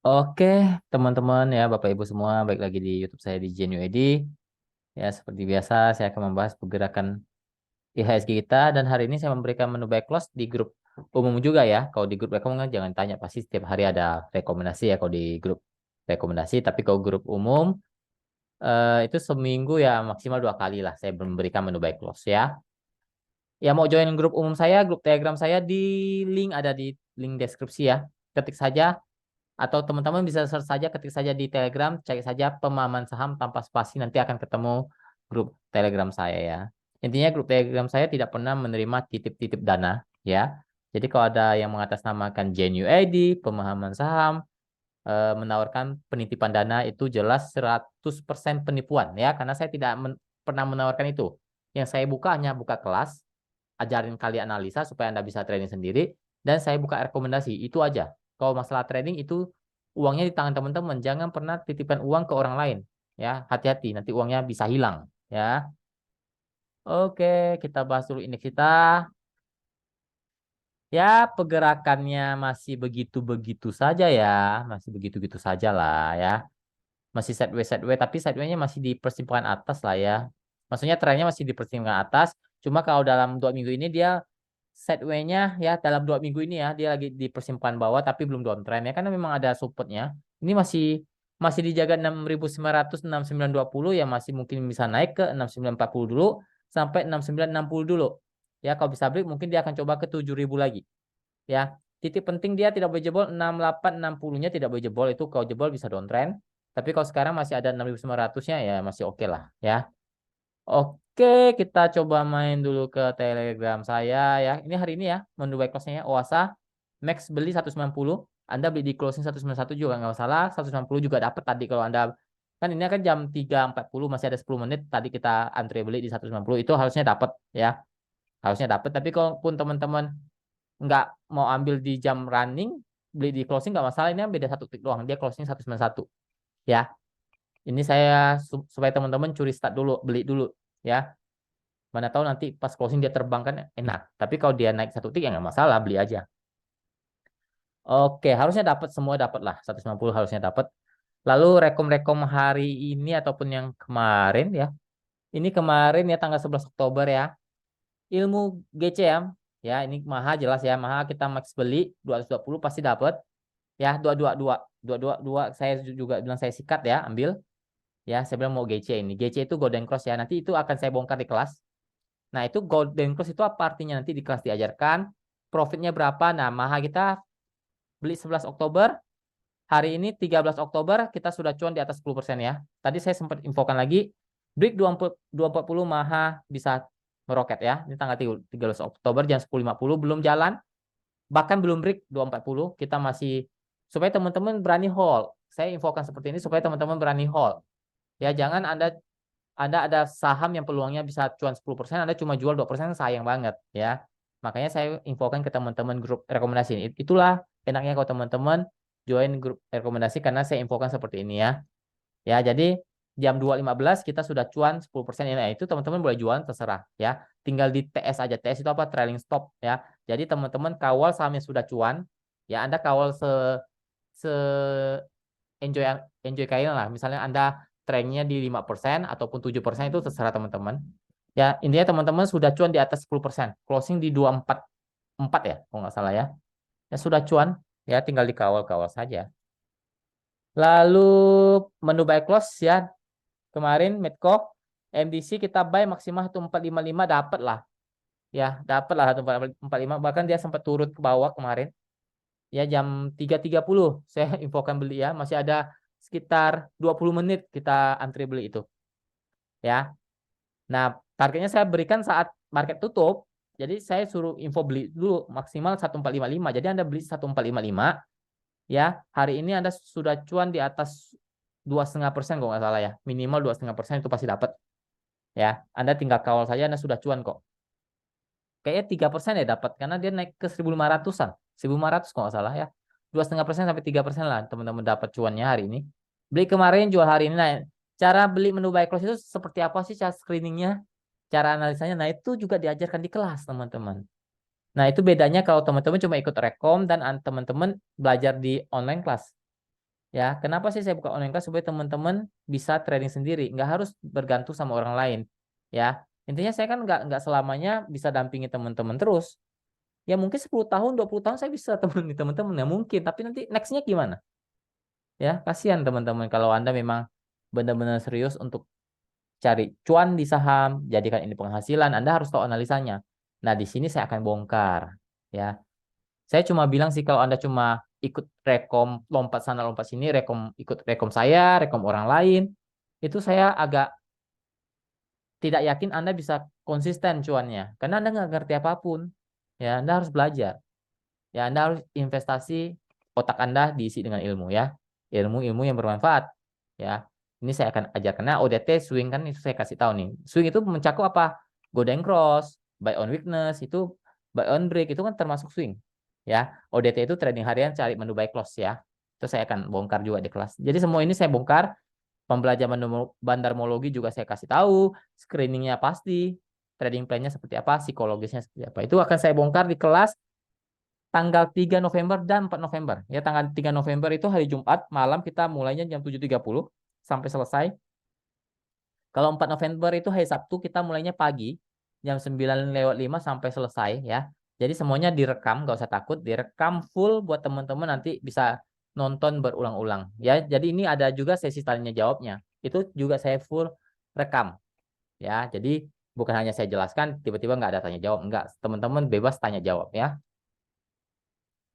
Oke, teman-teman ya, Bapak Ibu semua, baik lagi di YouTube saya di Genuedi. Ya, seperti biasa, saya akan membahas pergerakan IHSG kita dan hari ini saya memberikan menu buy close di grup umum juga ya. Kalau di grup rekomendasi jangan tanya, pasti setiap hari ada rekomendasi ya kalau di grup rekomendasi. Tapi kalau grup umum itu seminggu ya maksimal 2 kali lah saya memberikan menu buy close ya. Ya mau join grup umum saya, grup Telegram saya di link ada di link deskripsi ya. Ketik saja atau teman-teman bisa search saja, ketik saja di Telegram, cari saja pemahaman saham tanpa spasi, nanti akan ketemu grup Telegram saya ya. Intinya grup Telegram saya tidak pernah menerima titip-titip dana ya. Jadi kalau ada yang mengatasnamakan Genuine ID, pemahaman saham, menawarkan penitipan dana itu jelas 100% penipuan ya, karena saya tidak pernah menawarkan itu. Yang saya buka hanya buka kelas, ajarin kalian analisa supaya Anda bisa trading sendiri, dan saya buka rekomendasi, itu aja. Kalau masalah trading itu uangnya di tangan teman-teman, jangan pernah titipkan uang ke orang lain. Ya, hati-hati, nanti uangnya bisa hilang. Ya, oke, kita bahas dulu indeks kita. Ya, pergerakannya masih begitu-begitu saja ya, masih begitu-begitu saja lah ya. Masih sideways, tapi sideway-nya masih di persimpangan atas lah ya. Maksudnya trennya masih di persimpangan atas. Cuma kalau dalam 2 minggu ini dia sideway-nya ya, dalam 2 minggu ini ya dia lagi di persimpangan bawah tapi belum downtrend ya, karena memang ada supportnya. Ini masih masih dijaga 6.900, 6.920 ya, masih mungkin bisa naik ke 6.940 dulu sampai 6.960 dulu. Ya kalau bisa break mungkin dia akan coba ke 7.000 lagi. Ya, titik penting dia tidak boleh jebol 6860-nya, tidak boleh jebol, itu kalau jebol bisa downtrend. Tapi kalau sekarang masih ada 6.900-nya ya masih oke lah ya. Oke, kita coba main dulu ke Telegram saya ya. Ini hari ini ya, menu buy close-nya ya. Oasa, max beli 190. Anda beli di closing 191 juga nggak masalah. 190 juga dapat tadi kalau Anda, kan ini kan jam 3.40 masih ada 10 menit. Tadi kita antre beli di 190, itu harusnya dapat ya. Harusnya dapat. Tapi kalaupun teman-teman nggak mau ambil di jam running, beli di closing nggak masalah. Ini kan beda 1 tik doang. Dia closing 191 ya. Ini saya supaya teman-teman curi start dulu, beli dulu ya. Mana tahu nanti pas closing dia terbang kan enak. Tapi kalau dia naik 1 tik ya nggak masalah, beli aja. Oke, harusnya dapat, semua dapat lah. 190 harusnya dapat. Lalu rekom-rekom hari ini ataupun yang kemarin ya. Ini kemarin ya tanggal 11 Oktober ya. Ilmu GCM ya, ini Maha jelas ya. Maha kita max beli 220 pasti dapat. Ya, 222 saya juga bilang saya sikat ya, ambil. Ya, saya bilang mau GC ini. GC itu Golden Cross ya. Nanti itu akan saya bongkar di kelas. Nah, itu Golden Cross itu apa artinya, nanti di kelas diajarkan. Profitnya berapa? Nah, Maha kita beli 11 Oktober. Hari ini 13 Oktober kita sudah cuan di atas 10% ya. Tadi saya sempat infokan lagi. Break 240 Maha bisa meroket ya. Ini tanggal 13 Oktober jam 10.50 belum jalan. Bahkan belum break 240. Kita masih, supaya teman-teman berani hold. Saya infokan seperti ini supaya teman-teman berani hold. Ya, jangan Anda ada saham yang peluangnya bisa cuan 10%, Anda cuma jual 2%, sayang banget ya. Makanya saya infokan ke teman-teman grup rekomendasi. Itulah enaknya kalau teman-teman join grup rekomendasi, karena saya infokan seperti ini ya. Ya, jadi jam 2.15 kita sudah cuan 10% ini. Nah, itu teman-teman boleh jualan terserah ya. Tinggal di TS aja. TS itu apa? Trailing stop ya. Jadi teman-teman kawal saham yang sudah cuan, ya Anda kawal se enjoy enjoy kalian lah. Misalnya Anda trennya di 5% ataupun 7% itu terserah teman-teman. Ya, intinya teman-teman sudah cuan di atas 10%. Closing di 244 ya, kalau nggak salah ya. Ya sudah cuan, ya tinggal dikawal-kawal saja. Lalu menu buy close ya. Kemarin Medco MDC kita buy maksimal 1455 dapat lah. Ya, dapat lah 1445, bahkan dia sempat turun ke bawah kemarin. Ya jam 3.30 saya infokan beli ya, masih ada sekitar 20 menit kita antri beli itu ya. Nah, targetnya saya berikan saat market tutup, jadi saya suruh info beli dulu maksimal 1455, jadi Anda beli 1455 ya. Hari ini Anda sudah cuan di atas 2,5% kalau nggak salah ya, minimal 2,5% itu pasti dapat ya. Anda tinggal kawal saja, Anda sudah cuan kok. Kayaknya 3% ya dapat, karena dia naik ke 1.500-an, 1.500 kalau nggak salah ya. 2,5% sampai 3% lah teman-teman dapat cuannya hari ini. Beli kemarin, jual hari ini. Nah, cara beli menu buy close itu seperti apa sih cara screeningnya, cara analisanya? Nah, itu juga diajarkan di kelas teman-teman. Nah, itu bedanya kalau teman-teman cuma ikut rekom dan teman-teman belajar di online kelas. Ya, kenapa sih saya buka online class supaya teman-teman bisa trading sendiri, nggak harus bergantung sama orang lain. Ya, intinya saya kan nggak selamanya bisa dampingi teman-teman terus. Ya mungkin 10 tahun, 20 tahun saya bisa temenin teman-teman ya mungkin, tapi nanti nextnya gimana? Ya, kasihan teman-teman kalau Anda memang benar-benar serius untuk cari cuan di saham, jadikan ini penghasilan, Anda harus tahu analisanya. Nah, di sini saya akan bongkar. Ya, saya cuma bilang sih kalau Anda cuma ikut rekom lompat sana lompat sini, ikut rekom saya, rekom orang lain, itu saya agak tidak yakin Anda bisa konsisten cuannya karena Anda nggak ngerti apapun. Ya, Anda harus belajar. Ya, Anda harus investasi otak Anda diisi dengan ilmu ya. Ilmu-ilmu yang bermanfaat. Ya. Ini saya akan ajarkan. Nah, ODT swing kan itu saya kasih tahu nih. Swing itu mencakup apa? Golden cross, buy on weakness, itu buy on break itu kan termasuk swing. Ya, ODT itu trading harian cari menu buy close ya. Itu saya akan bongkar juga di kelas. Jadi semua ini saya bongkar. Pembelajaran bandarmologi juga saya kasih tahu, screeningnya pasti, trading plan-nya seperti apa, psikologisnya seperti apa. Itu akan saya bongkar di kelas tanggal 3 November dan 4 November. Ya, tanggal 3 November itu hari Jumat, malam kita mulainya jam 7.30 sampai selesai. Kalau 4 November itu hari Sabtu, kita mulainya pagi, jam 9:05 sampai selesai ya. Jadi semuanya direkam, nggak usah takut, direkam full buat teman-teman nanti bisa nonton berulang-ulang. Ya, jadi ini ada juga sesi tanya jawabnya. Itu juga saya full rekam. Ya, jadi bukan hanya saya jelaskan, tiba-tiba nggak ada tanya jawab. Nggak, teman-teman bebas tanya jawab ya.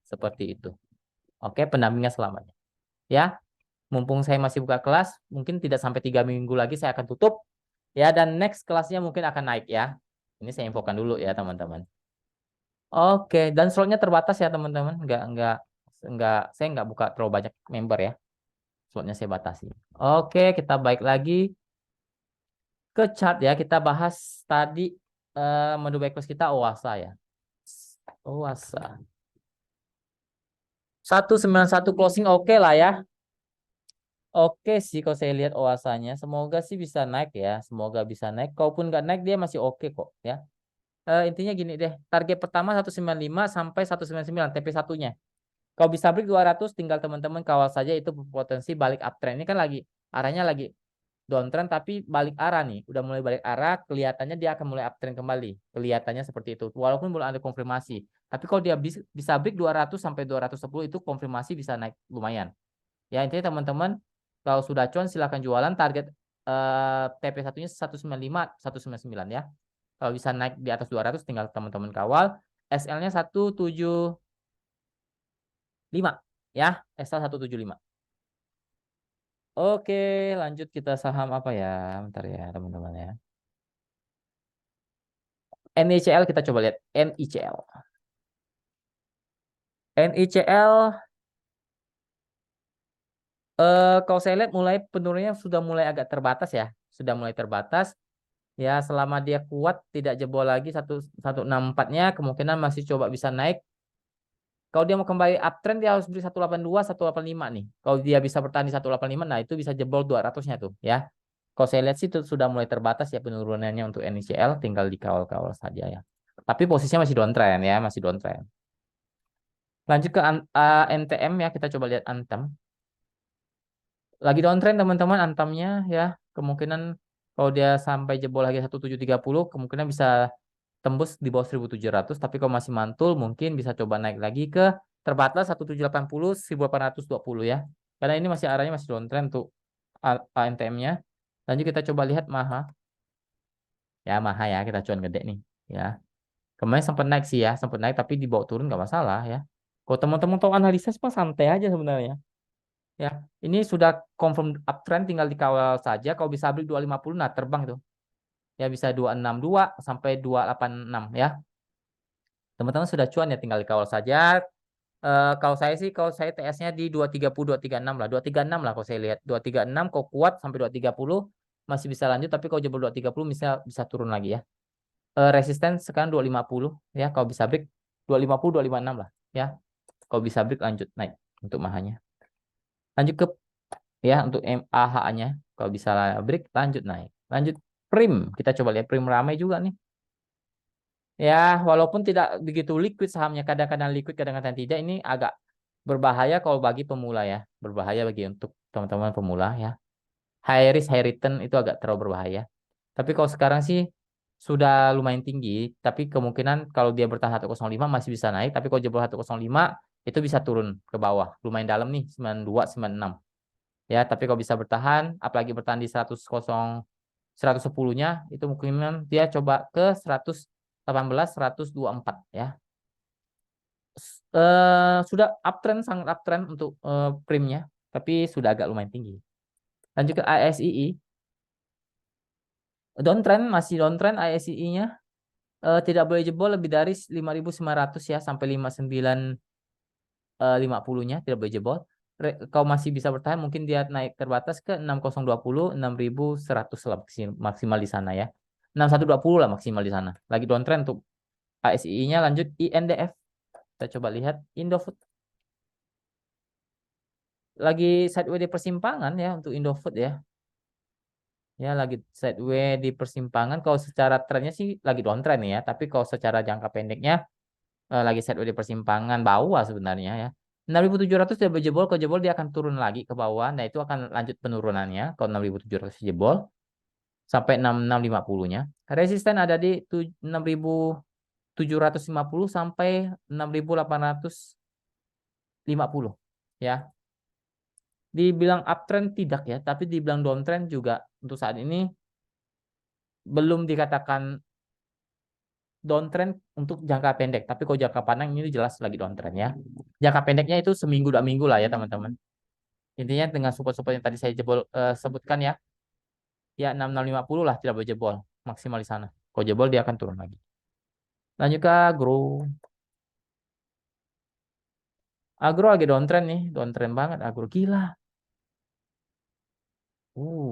Seperti itu. Oke, pendampingnya selamanya. Ya, mumpung saya masih buka kelas, mungkin tidak sampai 3 minggu lagi saya akan tutup. Ya, dan next kelasnya mungkin akan naik ya. Ini saya infokan dulu ya teman-teman. Oke, dan slotnya terbatas ya teman-teman. Saya nggak buka terlalu banyak member ya. Slotnya saya batasi. Oke, kita baik lagi ke chart ya. Kita bahas tadi menu backlist kita OASA ya. OASA. 191 closing oke lah ya. Oke sih kalau saya lihat OASA-nya. Semoga sih bisa naik ya. Semoga bisa naik. Kalaupun nggak naik dia masih oke kok ya. Intinya gini deh. Target pertama 195 sampai 199 TP1-nya. Kalau bisa break 200 tinggal teman-teman kawal saja itu potensi balik uptrend. Ini kan lagi arahnya lagi downtrend tapi balik arah nih. Udah mulai balik arah, kelihatannya dia akan mulai uptrend kembali. Kelihatannya seperti itu. Walaupun belum ada konfirmasi. Tapi kalau dia bisa break 200 sampai 210 itu konfirmasi bisa naik lumayan. Ya intinya teman-teman kalau sudah cuan silahkan jualan target TP1-nya 195 199 ya. Kalau bisa naik di atas 200 tinggal teman-teman kawal. SL-nya 175 ya. SL 175. Oke, lanjut kita saham apa ya? Bentar ya, teman-teman ya. NICL kita coba lihat NICL. NICL kalau saya lihat mulai penurunannya sudah mulai agak terbatas ya. Sudah mulai terbatas. Ya, selama dia kuat tidak jebol lagi 164-nya kemungkinan masih coba bisa naik. Kalau dia mau kembali uptrend dia harus beli 182, 185 nih. Kalau dia bisa bertahan di 185, nah itu bisa jebol 200-nya tuh ya. Kalau saya lihat sih itu sudah mulai terbatas ya penurunannya untuk NICL, tinggal dikawal-kawal saja ya. Tapi posisinya masih downtrend ya, masih downtrend. Lanjut ke NTM ya, kita coba lihat Antam. Lagi downtrend teman-teman Antamnya ya. Kemungkinan kalau dia sampai jebol lagi 1730, kemungkinan bisa tembus di bawah 1700, tapi kalau masih mantul mungkin bisa coba naik lagi ke terbatas 1780 1820 ya. Karena ini masih arahnya masih downtrend untuk ANTM-nya. Lanjut kita coba lihat Maha. Ya Maha ya, kita cuan gede nih ya. Kemarin sempat naik sih ya, sempat naik tapi dibawa turun nggak masalah ya. Kalau teman-teman tahu analisis mah santai aja sebenarnya. Ya, ini sudah confirm uptrend tinggal dikawal saja. Kalau bisa beli 250 nah terbang tuh. Ya bisa 262 sampai 286 ya. Teman-teman sudah cuan ya tinggal dikawal saja. Kalau saya sih kalau saya TS-nya di 230 236 lah. 236 lah kalau saya lihat. 236 kok kuat sampai 230 masih bisa lanjut tapi kalau jebol 230 bisa turun lagi ya. Resisten sekarang 250 ya. Kalau bisa break 250 256 lah ya. Kalau bisa break lanjut naik untuk mahanya. Lanjut ke ya untuk MAH-nya. Kalau bisa break lanjut naik. Lanjut Prim. Kita coba lihat Prim ramai juga nih. Ya, walaupun tidak begitu liquid sahamnya, kadang-kadang liquid, kadang-kadang tidak, ini agak Berbahaya kalau bagi pemula ya. Berbahaya bagi untuk teman-teman pemula ya. High risk, high return itu agak terlalu berbahaya. Tapi kalau sekarang sih sudah lumayan tinggi. Tapi kemungkinan kalau dia bertahan 105 masih bisa naik. Tapi kalau jebol 105 itu bisa turun ke bawah. Lumayan dalam nih, 92, 96. Ya, tapi kalau bisa bertahan, apalagi bertahan di 110-nya, itu mungkin dia coba ke 118, 124 ya. Sudah uptrend, sangat uptrend untuk primnya, tapi sudah agak lumayan tinggi. Lanjut ke ASII, downtrend, masih downtrend ASII-nya. Tidak boleh jebol lebih dari 5.900 ya, sampai 5950-nya tidak boleh jebol. Kau masih bisa bertahan, mungkin dia naik terbatas ke 6020, 6100 lah maksimal di sana ya. 6120 lah maksimal di sana. Lagi downtrend untuk ASII-nya. Lanjut INDF. Kita coba lihat Indofood. Lagi sideways di persimpangan ya untuk Indofood ya. Ya lagi sideways di persimpangan. Kalau secara trennya sih lagi downtrend ya. Tapi kalau secara jangka pendeknya lagi sideways di persimpangan bawah sebenarnya ya. 6.700 dia berjebol, ke jebol dia akan turun lagi ke bawah. Nah itu akan lanjut penurunannya. Kalau 6.700 jebol sampai 6650-nya. Resisten ada di 6.750 sampai 6.850 ya. Dibilang uptrend tidak ya, tapi dibilang downtrend juga untuk saat ini belum dikatakan downtrend untuk jangka pendek. Tapi kalau jangka panjang ini jelas lagi downtrend ya. Jangka pendeknya itu seminggu 2 minggu lah ya teman-teman. Intinya dengan support-support yang tadi saya sebutkan ya, ya 6650 lah tidak boleh jebol maksimal di sana. Kalau jebol dia akan turun lagi. Lanjut ke agro. Agro lagi downtrend nih, downtrend banget agro gila.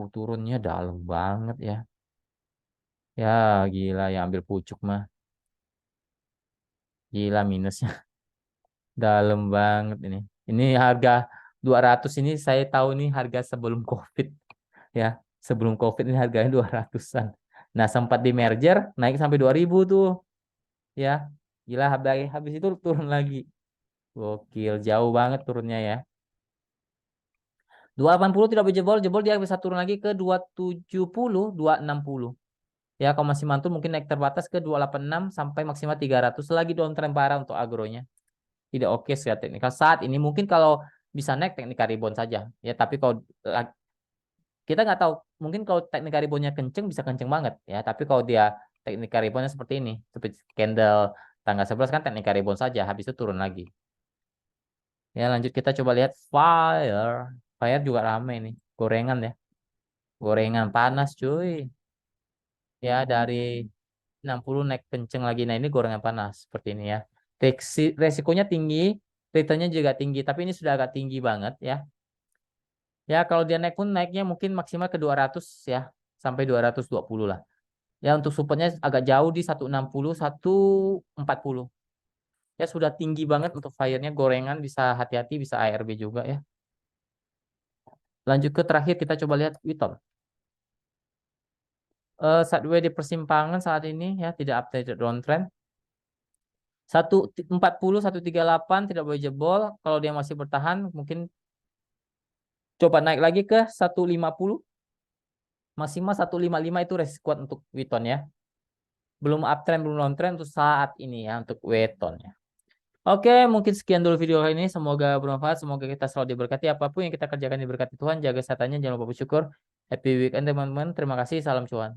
Turunnya dalam banget ya. Ya gila ya ambil pucuk mah. Gila minusnya dalam banget ini. Ini harga 200 ini saya tahu nih harga sebelum COVID ya. Sebelum COVID ini harganya 200-an. Nah, sempat di merger naik sampai 2000 tuh ya. Gila habis itu turun lagi. Gokil, jauh banget turunnya ya. 280 tidak berjebol, jebol dia bisa turun lagi ke 270, 260. Ya, kalau masih mantul mungkin naik terbatas ke 286 sampai maksimal 300 lagi downtrend parah untuk agronya. Tidak oke secara teknikal saat ini. Mungkin kalau bisa naik teknikal rebound saja. Ya, tapi kalau kita nggak tahu. Mungkin kalau teknikal reboundnya kenceng bisa kenceng banget. Ya, tapi kalau dia teknikal reboundnya seperti ini, seperti candle tanggal 11 kan teknikal rebound saja. Habis itu turun lagi. Ya, lanjut kita coba lihat fire. Fire juga rame nih. Gorengan ya. Gorengan panas cuy. Ya, dari 60 naik kenceng lagi. Nah, ini gorengan panas seperti ini ya. Resikonya tinggi, returnnya juga tinggi, tapi ini sudah agak tinggi banget ya. Ya, kalau dia naik pun naiknya mungkin maksimal ke 200 ya, sampai 220 lah. Ya, untuk supportnya agak jauh di 160, 140. Ya, sudah tinggi banget untuk fire-nya. Gorengan bisa hati-hati, bisa ARB juga ya. Lanjut ke terakhir kita coba lihat Witon. Sideways di persimpangan saat ini ya, tidak updated downtrend. 140, 138 tidak boleh jebol. Kalau dia masih bertahan, mungkin coba naik lagi ke 150. Maksimal 155 itu resiko kuat untuk Witon ya. Belum uptrend, belum downtrend untuk saat ini ya, untuk Witon ya. Oke, mungkin sekian dulu video kali ini. Semoga bermanfaat. Semoga kita selalu diberkati. Apapun yang kita kerjakan diberkati Tuhan. Jaga kesehatannya. Jangan lupa bersyukur. Happy weekend teman-teman. Terima kasih. Salam cuan.